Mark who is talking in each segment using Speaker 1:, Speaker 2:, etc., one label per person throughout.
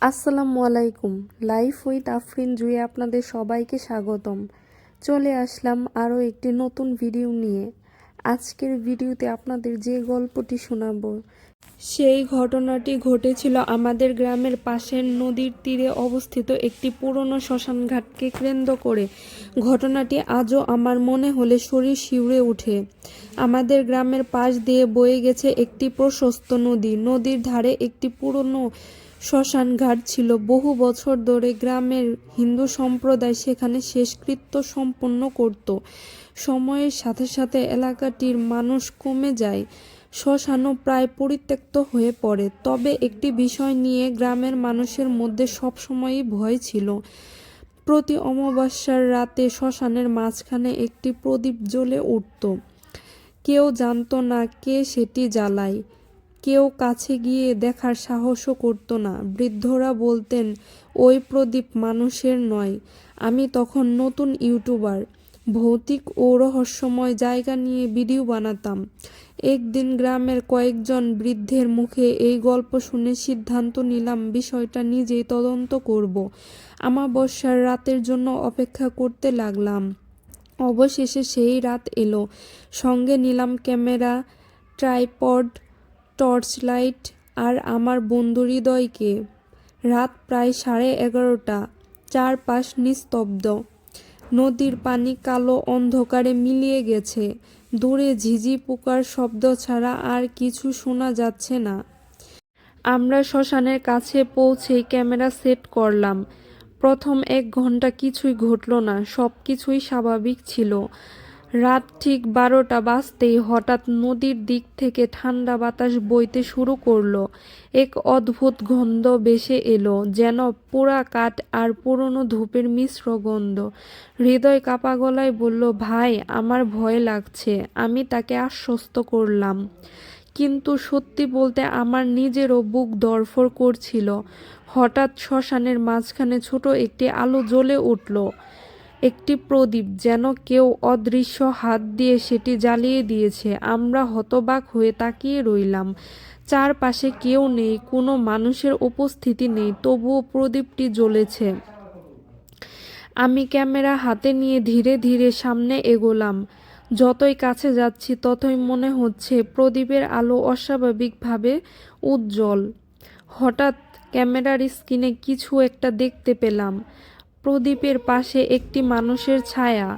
Speaker 1: আসসালামু আলাইকুম। Life with Afrin জুয়ে আপনাদের সবাইকে স্বাগতম। চলে আসলাম আরও একটি নতুন ভিডিও নিয়ে। আজকের ভিডিওতে আপনাদের যে গল্পটি শোনাবো সেই ঘটনাটি ঘটেছিল আমাদের গ্রামের পাশের নদীর তীরে অবস্থিত একটি পুরনো শ্মশানঘাটকে কেন্দ্র করে। ঘটনাটি আজও আমার মনে হলে শরীর শিউরে ওঠে। আমাদের গ্রামের পাশ দিয়ে বয়ে গেছে একটি প্রশস্ত নদী। নদীর ধারে একটি পুরনো শ্মশানঘাট ছিল। বহু বছর ধরে গ্রামের হিন্দু সম্প্রদায় সেখানে শেষকৃত্য সম্পন্ন করত। সময়ের সাথে সাথে এলাকাটির মানুষ কমে যায়, শ্মশানও প্রায় পরিত্যক্ত হয়ে পড়ে। তবে একটি বিষয় নিয়ে গ্রামের মানুষের মধ্যে সবসময়ই ভয় ছিল। প্রতি অমাবস্যার রাতে শ্মশানের মাঝখানে একটি প্রদীপ জ্বলে উঠত। কেউ জানত না কে সেটি জ্বালায়। কেউ কাছে গিয়ে দেখার সাহসও করত না। বৃদ্ধরা বলতেন ওই প্রদীপ মানুষের নয়। আমি তখন নতুন ইউটিউবার, ভৌতিক ও রহস্যময় জায়গা নিয়ে ভিডিও বানাতাম। একদিন গ্রামের কয়েকজন বৃদ্ধের মুখে এই গল্প শুনে সিদ্ধান্ত নিলাম বিষয়টা নিজেই তদন্ত করব। অমাবস্যার রাতের জন্য অপেক্ষা করতে লাগলাম। অবশেষে সেই রাত এলো। সঙ্গে নিলাম ক্যামেরা, ট্রাইপড, টর্চ লাইট আর আমার বন্ধু হৃদয়কে। রাত প্রায় 11:30। চারপাশ নিস্তব্ধ। নদীর পানি কালো অন্ধকারে মিলিয়ে গেছে। দূরে ঝিঝি পোকার শব্দ ছাড়া আর কিছু শোনা যাচ্ছে না। আমরা শ্মশানের কাছে পৌঁছেই ক্যামেরা সেট করলাম। প্রথম 1 ঘন্টা কিছুই ঘটল না, সব কিছুই স্বাভাবিক ছিল। রাত ঠিক 12টা বাজতেই হঠাৎ নদীর দিক থেকে ঠান্ডা বাতাস বইতে শুরু করলো। এক অদ্ভুত গন্ধ ভেসে এলো, যেন পোড়া কাঠ আর পুরনো ধূপের মিশ্র গন্ধ। হৃদয় কাঁপা গলায় বলল, ভাই আমার ভয় লাগছে। আমি তাকে আশ্বস্ত করলাম, কিন্তু সত্যি বলতে আমার নিজেরও বুক ধড়ফড় করছিল। হঠাৎ শ্মশানের মাঝখানে ছোট একটি আলো জ্বলে উঠল। একটি প্রদীপ, যেন কেউ অদৃশ্য হাত দিয়ে সেটি জ্বালিয়ে দিয়েছে। আমরা হতবাক হয়ে তাকিয়ে রইলাম। চারপাশে কেউ নেই, কোনো মানুষের উপস্থিতি নেই, তবুও প্রদীপটি জ্বলেছে। আমি ক্যামেরা হাতে নিয়ে ধীরে ধীরে সামনে এগোলাম। যতই কাছে যাচ্ছি ততই মনে হচ্ছে প্রদীপের আলো অস্বাভাবিকভাবে উজ্জ্বল। হঠাৎ ক্যামেরার স্ক্রিনে কিছু একটা দেখতে পেলাম। প্রদীপের পাশে একটি মানুষের ছায়া।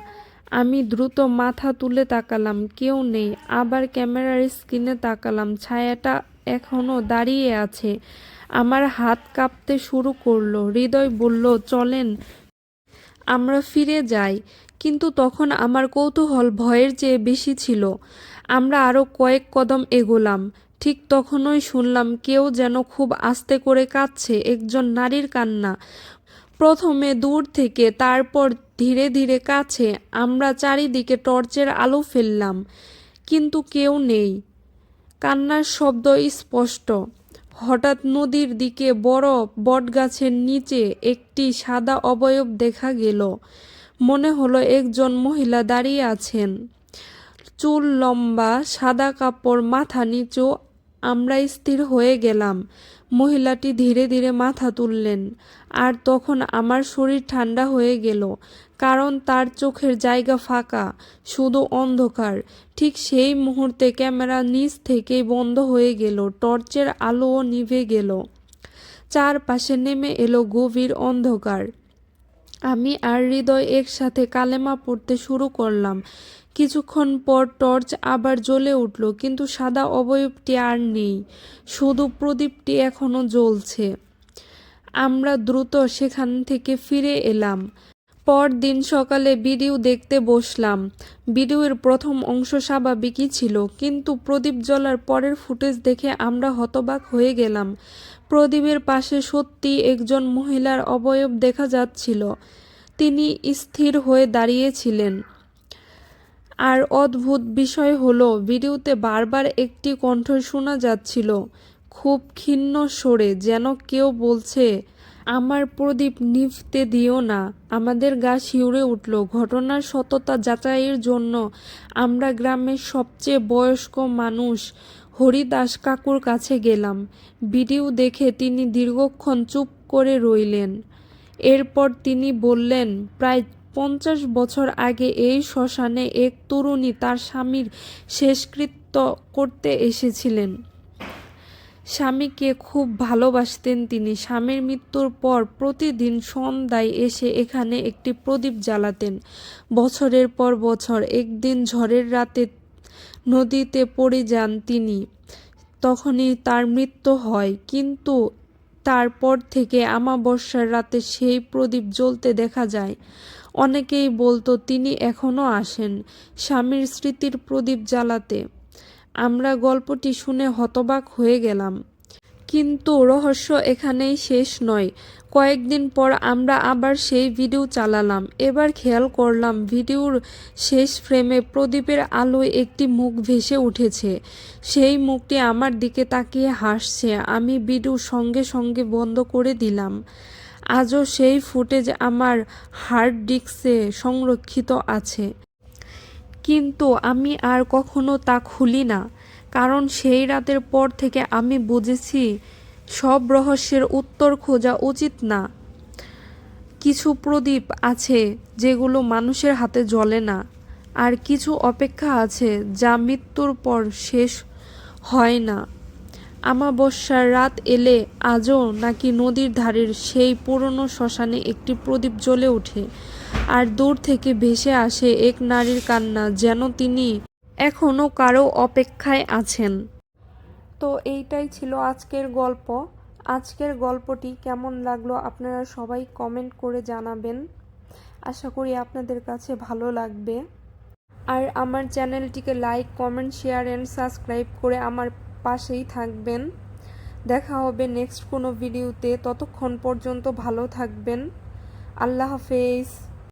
Speaker 1: আমি দ্রুত মাথা তুলে তাকালাম, কেউ নেই। আবার ক্যামেরার স্ক্রিনে তাকালাম, ছায়াটা এখনো দাঁড়িয়ে আছে। আমার হাত কাঁপতে শুরু করলো। হৃদয় বলল, চলেন আমরা ফিরে যাই। কিন্তু তখন আমার কৌতূহল ভয়ের চেয়ে বেশি ছিল। আমরা আরও কয়েক কদম এগোলাম। ঠিক তখনই শুনলাম কেউ যেন খুব আস্তে করে কাঁদছে, একজন নারীর কান্না। প্রথমে দূর থেকে, তারপর ধীরে ধীরে কাছে। আমরা চারিদিকে টর্চের আলো ফেললাম, কিন্তু কেউ নেই। কান্নার শব্দ স্পষ্ট। হঠাৎ নদীর দিকে বড় বটগাছের নিচে একটি সাদা অবয়ব দেখা গেল। মনে হলো একজন মহিলা দাঁড়িয়ে আছেন। চুল লম্বা, সাদা কাপড়, মাথা নিচু। আমরা স্থির হয়ে গেলাম। মহিলাটি ধীরে ধীরে মাথা তুললেন, আর তখন আমার শরীর ঠান্ডা হয়ে গেল, কারণ তার চোখের জায়গা ফাঁকা, শুধু অন্ধকার। ঠিক সেই মুহূর্তে ক্যামেরা নিচ থেকেই বন্ধ হয়ে গেল, টর্চের আলোও নিভে গেল। চারপাশে নেমে এলো গভীর অন্ধকার। আমি আর হৃদয় একসাথে কালেমা পড়তে শুরু করলাম। কিছুক্ষণ পর টর্চ আবার জ্বলে উঠল, কিন্তু সাদা অবয়বটি আর নেই, শুধু প্রদীপটি এখনো জ্বলছে। আমরা দ্রুত সেখান থেকে ফিরে এলাম। পরদিন সকালে ভিডিও দেখতে বসলাম। ভিডিওর প্রথম অংশ স্বাভাবিকই ছিল, কিন্তু প্রদীপ জ্বলার পরের ফুটেজ দেখে আমরা হতবাক হয়ে গেলাম। প্রদীপের পাশে সত্যি একজন মহিলার অবয়ব দেখা যাচ্ছিল। তিনি স্থির হয়ে দাঁড়িয়েছিলেন। আর অদ্ভুত বিষয় হলো, ভিডিওতে বারবার একটি কণ্ঠ শোনা যাচ্ছিল, খুব ক্ষীণ স্বরে, যেন কেউ বলছে, আমার প্রদীপ নিভতে দিও না। আমাদের গা শিউরে উঠল। ঘটনার সত্যতা যাচাইয়ের জন্য আমরা গ্রামের সবচেয়ে বয়স্ক মানুষ হরিদাস কাকুর কাছে গেলাম। ভিডিও দেখে তিনি দীর্ঘক্ষণ চুপ করে রইলেন। এরপর তিনি বললেন, প্রায় 50 বছর আগে এই শ্মশানে এক তরুণী তার স্বামীর শেষকৃত্য করতে এসেছিলেন। স্বামীকে খুব ভালোবাসতেন তিনি। স্বামীর মৃত্যুর পর প্রতিদিন সন্ধ্যায় এসে এখানে একটি প্রদীপ জ্বালাতেন। বছরের পর বছর। একদিন ঝড়ের রাতে নদীতে পড়ে যান তিনি। তখনই তার মৃত্যু হয়। কিন্তু তারপর থেকে অমাবস্যার রাতে সেই প্রদীপ জ্বলতে দেখা যায়। অনেকেই বলতো তিনি এখনও আসেন স্বামীর স্মৃতির প্রদীপ জ্বালাতে। আমরা গল্পটি শুনে হতবাক হয়ে গেলাম। কিন্তু রহস্য এখানেই শেষ নয়। কয়েকদিন পর আমরা আবার সেই ভিডিও চালালাম। এবার খেয়াল করলাম ভিডিওর শেষ ফ্রেমে প্রদীপের আলোয় একটি মুখ ভেসে উঠেছে। সেই মুখটি আমার দিকে তাকিয়ে হাসছে। আমি ভিডিও সঙ্গে সঙ্গে বন্ধ করে দিলাম। আজও সেই ফুটেজ আমার হার্ড ডিস্কে সংরক্ষিত আছে। কিন্তু আমি আর কখনো তা খুলি না। কারণ সেই রাতের পর থেকে আমি বুঝেছি সব রহস্যের উত্তর খোঁজা উচিত না। কিছু প্রদীপ আছে যেগুলো মানুষের হাতে জ্বলে না, আর কিছু অপেক্ষা আছে যা মৃত্যুর পর শেষ হয় না। অমাবস্যার রাত এলে আজও নাকি নদীর ধারের সেই পুরনো শ্মশানে একটি প্রদীপ জ্বলে ওঠে, আর দূর থেকে ভেসে আসে এক নারীর কান্না, যেন তিনি এখনও কারো অপেক্ষায় আছেন। তো এইটাই ছিল আজকের গল্প। আজকের গল্পটি কেমন লাগলো আপনারা সবাই কমেন্ট করে জানাবেন। আশা করি আপনাদের কাছে ভালো লাগবে। আর আমার চ্যানেলটিকে like, comment, share and subscribe করে আমার পাশেই থাকবেন। দেখা হবে নেক্সট কোনো ভিডিওতে। ততক্ষণ পর্যন্ত ভালো থাকবেন। আল্লাহ হাফেজ।